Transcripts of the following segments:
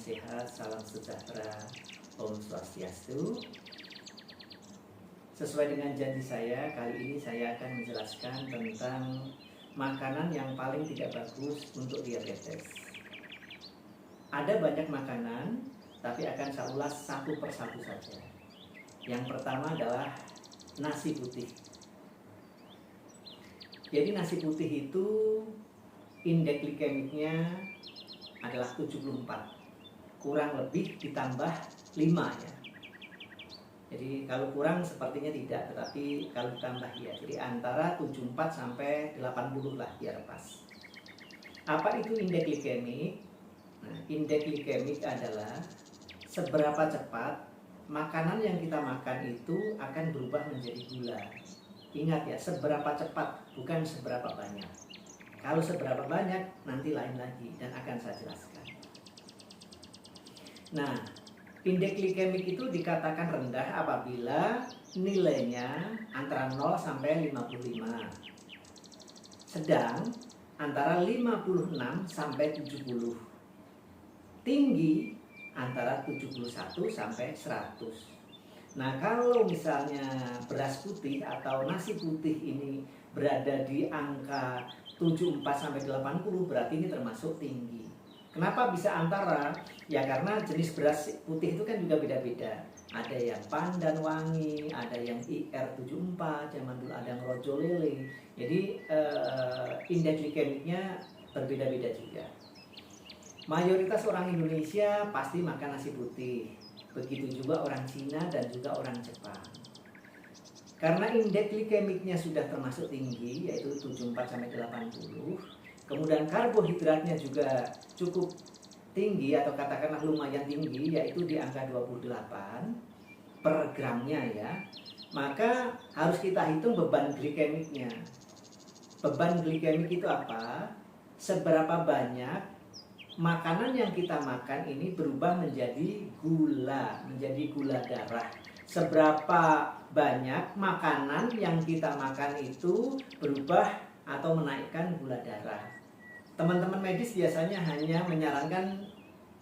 sehat, salam sejahtera, Om Swastiastu. Sesuai dengan janji saya, kali ini saya akan menjelaskan tentang makanan yang paling tidak bagus untuk diabetes. Ada banyak makanan, tapi akan saya ulas satu persatu saja. Yang pertama adalah nasi putih. Jadi nasi putih itu indeks glikemiknya adalah 74, kurang lebih ditambah 5 ya. Jadi kalau kurang sepertinya tidak, tetapi kalau ditambah ya. Jadi antara 74 sampai 80 lah biar pas. Apa itu indeks glikemik? Nah, indeks glikemik adalah seberapa cepat makanan yang kita makan itu akan berubah menjadi gula. Ingat ya, seberapa cepat, bukan seberapa banyak. Kalau seberapa banyak, nanti lain lagi dan akan saya jelaskan. Nah, indeks glikemik itu dikatakan rendah apabila nilainya antara 0 sampai 55. Sedang antara 56 sampai 70. Tinggi antara 71 sampai 100. Nah, kalau misalnya beras putih atau nasi putih ini berada di angka 74 sampai 80, berarti ini termasuk tinggi. Kenapa bisa antara? Ya karena jenis beras putih itu kan juga beda-beda. Ada yang pandan wangi, ada yang IR74, zaman dulu ada yang rojo lele. Jadi indeks glikemiknya berbeda-beda juga. Mayoritas orang Indonesia pasti makan nasi putih. Begitu juga orang Cina dan juga orang Jepang. Karena indeks glikemiknya sudah termasuk tinggi, yaitu 74 sampai 80. Kemudian karbohidratnya juga cukup tinggi atau katakanlah lumayan tinggi, yaitu di angka 28 per gramnya ya. Maka harus kita hitung beban glikemiknya. Beban glikemik itu apa? Seberapa banyak makanan yang kita makan ini berubah menjadi gula darah. Seberapa banyak makanan yang kita makan itu berubah atau menaikkan gula darah. Teman-teman medis biasanya hanya menyarankan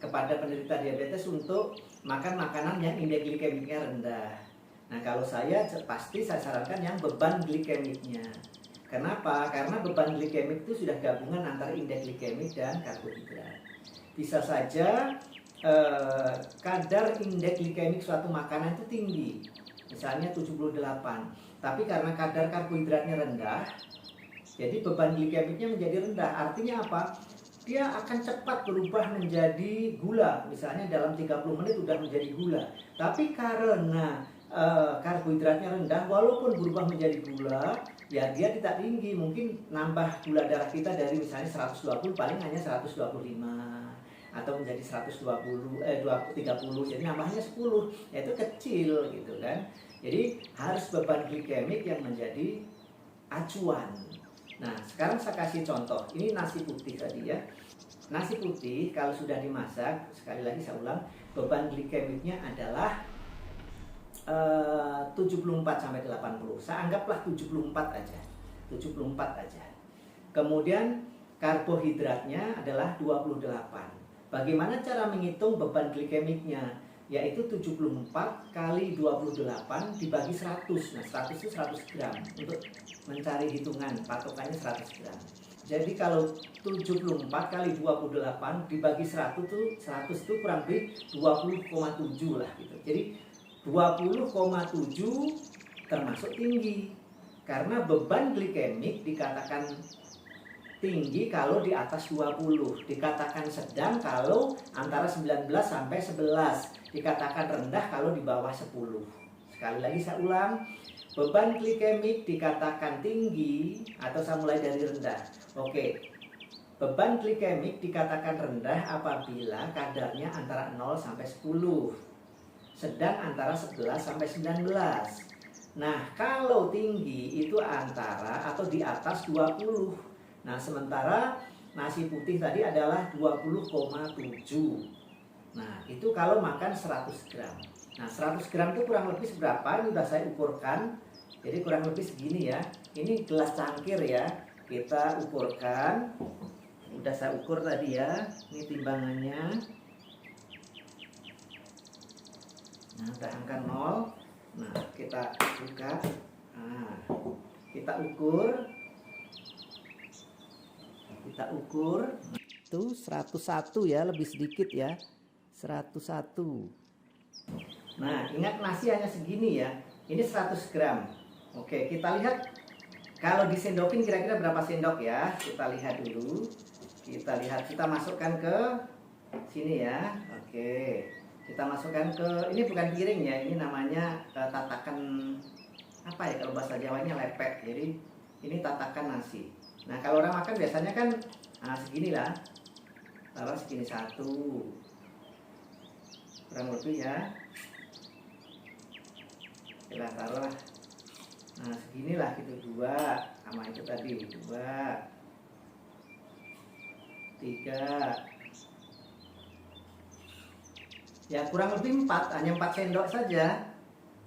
kepada penderita diabetes untuk makan makanan yang indeks glikemiknya rendah. Nah, kalau saya pasti saya sarankan yang beban glikemiknya. Kenapa? Karena beban glikemik itu sudah gabungan antara indeks glikemik dan karbohidrat. Bisa saja kadar indeks glikemik suatu makanan itu tinggi, misalnya 78, tapi karena kadar karbohidratnya rendah, jadi beban glikemiknya menjadi rendah. Artinya apa? Dia akan cepat berubah menjadi gula, misalnya dalam 30 menit sudah menjadi gula. Tapi karena karbohidratnya rendah, walaupun berubah menjadi gula, ya dia tidak tinggi. Mungkin nambah gula darah kita dari misalnya 120 paling hanya 125 atau menjadi 120 30, jadi nambahnya 10, yaitu kecil gitu kan. Jadi harus beban glikemik yang menjadi acuan. Nah, sekarang saya kasih contoh. Ini nasi putih tadi ya. Nasi putih kalau sudah dimasak, sekali lagi saya ulang, beban glikemiknya adalah 74 sampai 80. Saya anggaplah 74 aja. 74 aja. Kemudian karbohidratnya adalah 28. Bagaimana cara menghitung beban glikemiknya? Yaitu 74 kali 28 dibagi 100. Nah, 100 itu 100 gram. Untuk mencari hitungan, patokannya 100 gram. Jadi kalau 74 kali 28 dibagi 100 itu kurang lebih 20,7 lah gitu. Jadi 20,7 termasuk tinggi. Karena beban glikemik dikatakan tinggi kalau di atas 20, dikatakan sedang kalau antara 19 sampai 11, dikatakan rendah kalau di bawah 10. Sekali lagi saya ulang, beban glikemik dikatakan tinggi atau saya mulai dari rendah. Oke, beban glikemik dikatakan rendah apabila kadarnya antara 0 sampai 10, sedang antara 11 sampai 19. Nah, kalau tinggi itu antara atau di atas 20. Nah, sementara nasi putih tadi adalah 20,7. Nah, itu kalau makan 100 gram. Nah, 100 gram itu kurang lebih seberapa? Ini sudah saya ukurkan. Jadi kurang lebih segini ya. Ini gelas cangkir ya. Kita ukurkan. Udah saya ukur tadi ya. Ini timbangannya. Nah, udah angka 0. Nah, kita buka. Nah, kita ukur. Itu 101 ya, lebih sedikit ya. 101. Nah, ingat nasi hanya segini ya. Ini 100 gram. Oke, kita lihat kalau disendokin kira-kira berapa sendok ya. Kita lihat dulu. Kita masukkan ke sini ya. Oke. Kita masukkan ke, ini bukan piring ya, ini namanya tatakan apa ya kalau bahasa Jawanya, lepek. Jadi ini tatakan nasi. Nah, kalau orang makan biasanya kan segini lah. Taruh segini 1. Kurang lebih ya. Kita taruh lah. Nah, seginilah gitu, 2 sama itu tadi, 2, 3. Ya kurang lebih 4, hanya 4 sendok saja.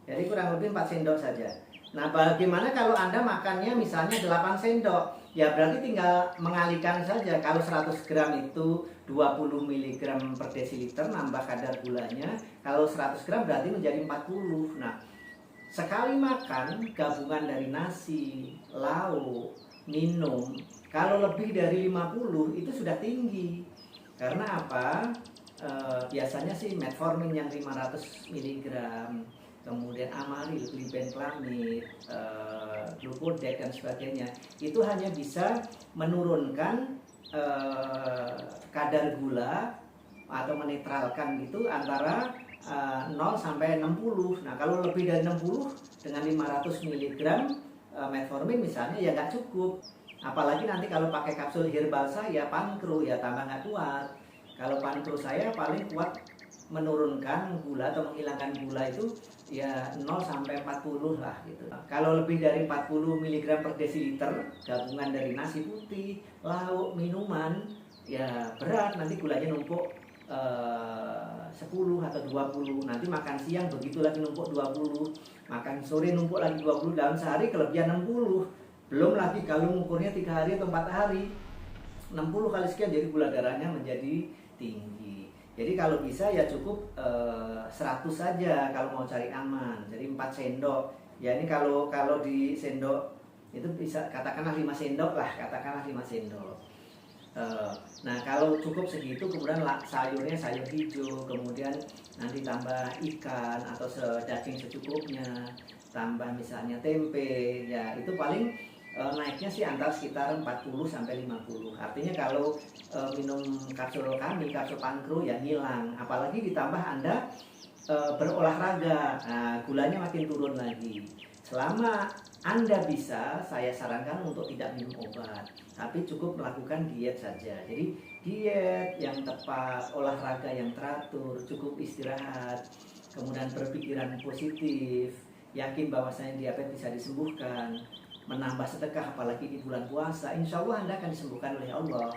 Jadi kurang lebih 4 sendok saja. Nah, bagaimana kalau Anda makannya misalnya 8 sendok? Ya berarti tinggal mengalihkan saja. Kalau 100 gram itu 20 mg per desiliter, nambah kadar gulanya. Kalau 100 gram berarti menjadi 40. Nah, sekali makan gabungan dari nasi, lauk, minum, kalau lebih dari 50 itu sudah tinggi. Karena apa? Biasanya sih metformin yang 500 mg, kemudian amaril, glibenclamid, glucodex dan sebagainya, itu hanya bisa menurunkan kadar gula atau menetralkan itu antara 0 sampai 60. Nah, kalau lebih dari 60 dengan 500 mg metformin misalnya ya nggak cukup. Apalagi nanti kalau pakai kapsul herbal saya, pankro, ya tambah nggak kuat. Kalau pankro saya paling kuat menurunkan gula atau menghilangkan gula itu ya 0 sampai 40 lah gitu. Kalau lebih dari 40 mg per desiliter gabungan dari nasi putih, lauk, minuman, ya berat, nanti gulanya numpuk 10 atau 20. Nanti makan siang begitu lagi numpuk 20, makan sore numpuk lagi 20, dalam sehari kelebihan 60. Belum lagi kalau mengukurnya 3 hari atau 4 hari, 60 kali sekian, jadi gula darahnya menjadi tinggi. Jadi kalau bisa ya cukup 100 saja kalau mau cari aman. Jadi 4 sendok. Ya ini kalau di sendok itu bisa katakanlah 5 sendok lah, katakanlah 5 sendok. Nah kalau cukup segitu, kemudian sayurnya sayur hijau, kemudian nanti tambah ikan atau daging secukupnya, tambah misalnya tempe, ya itu paling naiknya sih antara sekitar 40 sampai 50. Artinya kalau minum kapsul kami, kapsul pankro ya hilang. Apalagi ditambah Anda berolahraga, nah, gulanya makin turun lagi. Selama Anda bisa, saya sarankan untuk tidak minum obat, tapi cukup melakukan diet saja. Jadi diet yang tepat, olahraga yang teratur, cukup istirahat, kemudian berpikiran positif, yakin bahwasanya diabetes bisa disembuhkan, menambah sedekah apalagi di bulan puasa, insya Allah Anda akan disembuhkan oleh Allah.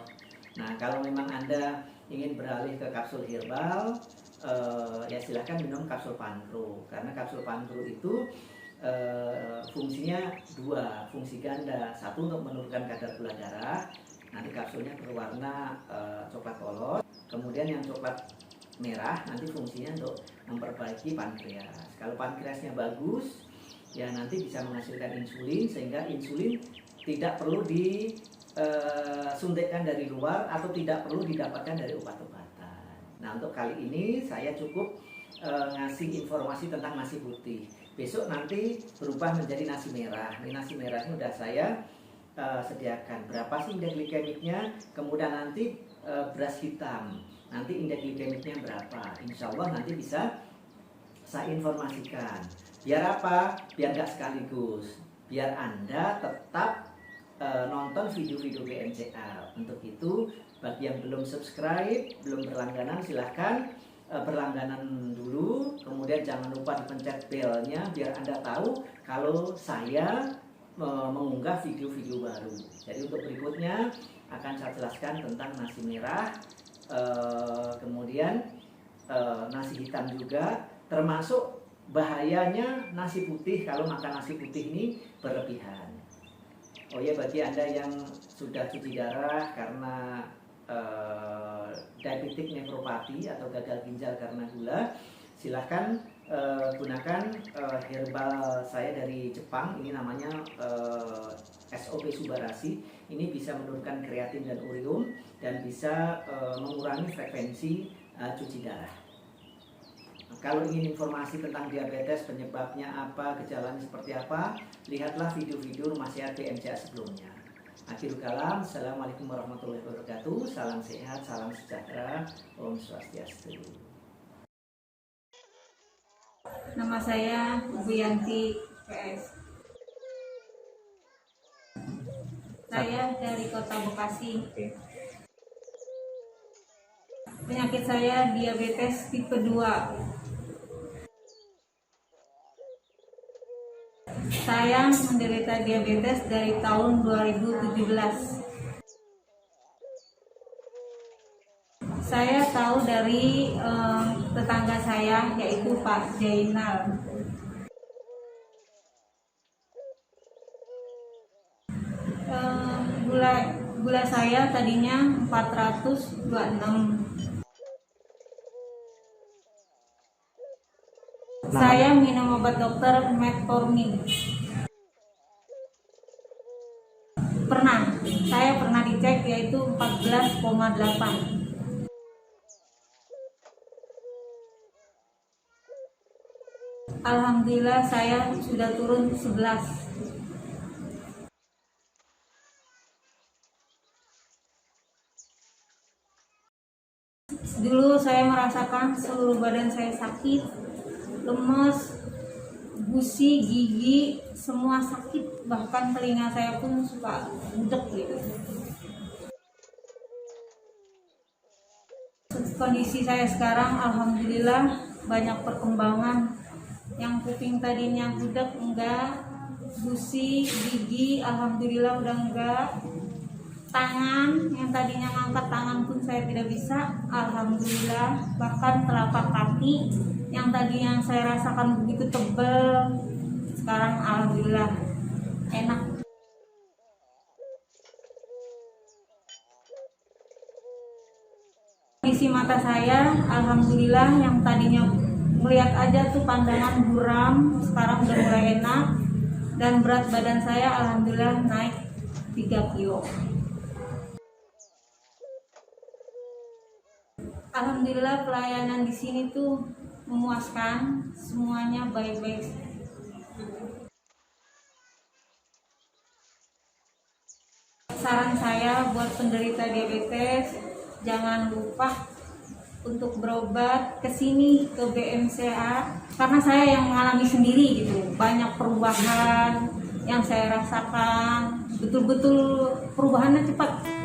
Nah, kalau memang Anda ingin beralih ke kapsul herbal, ya silahkan minum kapsul pankro, karena kapsul pankro itu fungsinya 2, fungsi ganda. Satu untuk menurunkan kadar gula darah, nanti kapsulnya berwarna coklat polos. Kemudian yang coklat merah nanti fungsinya untuk memperbaiki pankreas. Kalau pankreasnya bagus, ya nanti bisa menghasilkan insulin, sehingga insulin tidak perlu disuntikkan dari luar atau tidak perlu didapatkan dari obat-obatan. Nah, untuk kali ini saya cukup ngasih informasi tentang nasi putih. Besok nanti berubah menjadi nasi merah. Ini nasi merahnya udah saya sediakan. Berapa sih indeks glikemiknya? Kemudian nanti beras hitam. Nanti indeks glikemiknya berapa? Insya Allah nanti bisa saya informasikan. Biar apa? Biar nggak sekaligus. Biar Anda tetap nonton video-video BNCL. Untuk itu, bagi yang belum subscribe, belum berlangganan, silahkan berlangganan dulu. Kemudian jangan lupa dipencet belnya biar Anda tahu kalau saya mengunggah video-video baru. Jadi untuk berikutnya akan saya jelaskan tentang nasi merah, kemudian nasi hitam juga, termasuk bahayanya nasi putih kalau makan nasi putih ini berlebihan. Oh ya, bagi Anda yang sudah cuci darah karena diabetik nefropati atau gagal ginjal karena gula, silahkan gunakan herbal saya dari Jepang. Ini namanya SOP Subarashi. Ini bisa menurunkan kreatin dan urium dan bisa mengurangi frekuensi cuci darah. Nah, kalau ingin informasi tentang diabetes, penyebabnya apa, gejalanya seperti apa, lihatlah video-video rumah sehat BMCA sebelumnya. Akhirul kalam, assalamualaikum warahmatullahi wabarakatuh. Salam sehat, salam sejahtera, Om Swastiastu. Nama saya Bu Yanti PS. Saya dari Kota Bekasi. Penyakit saya diabetes tipe 2. Saya menderita diabetes dari tahun 2017. Saya tahu dari tetangga saya, yaitu Pak Jainal. Gula saya tadinya 426. Saya minum obat dokter metformin. Saya pernah dicek yaitu 14,8. Alhamdulillah saya sudah turun 11. Dulu saya merasakan seluruh badan saya sakit, lemes, gusi, gigi, semua sakit, bahkan telinga saya pun suka budek gitu. Kondisi saya sekarang alhamdulillah banyak perkembangan. Yang kuping tadinya budek enggak, gusi, gigi alhamdulillah udah enggak. Tangan yang tadinya ngangkat tangan pun saya tidak bisa, alhamdulillah. Bahkan telapak kaki yang tadinya saya rasakan begitu tebal, sekarang alhamdulillah enak. Kondisi mata saya alhamdulillah yang tadinya melihat aja tuh pandangan buram, sekarang udah mulai enak. Dan berat badan saya alhamdulillah naik 3 kilo. Alhamdulillah pelayanan di sini tuh memuaskan, semuanya baik-baik. Saran saya buat penderita diabetes, jangan lupa untuk berobat ke sini, ke BMCA, karena saya yang mengalami sendiri gitu. Banyak perubahan yang saya rasakan, betul-betul perubahannya cepat.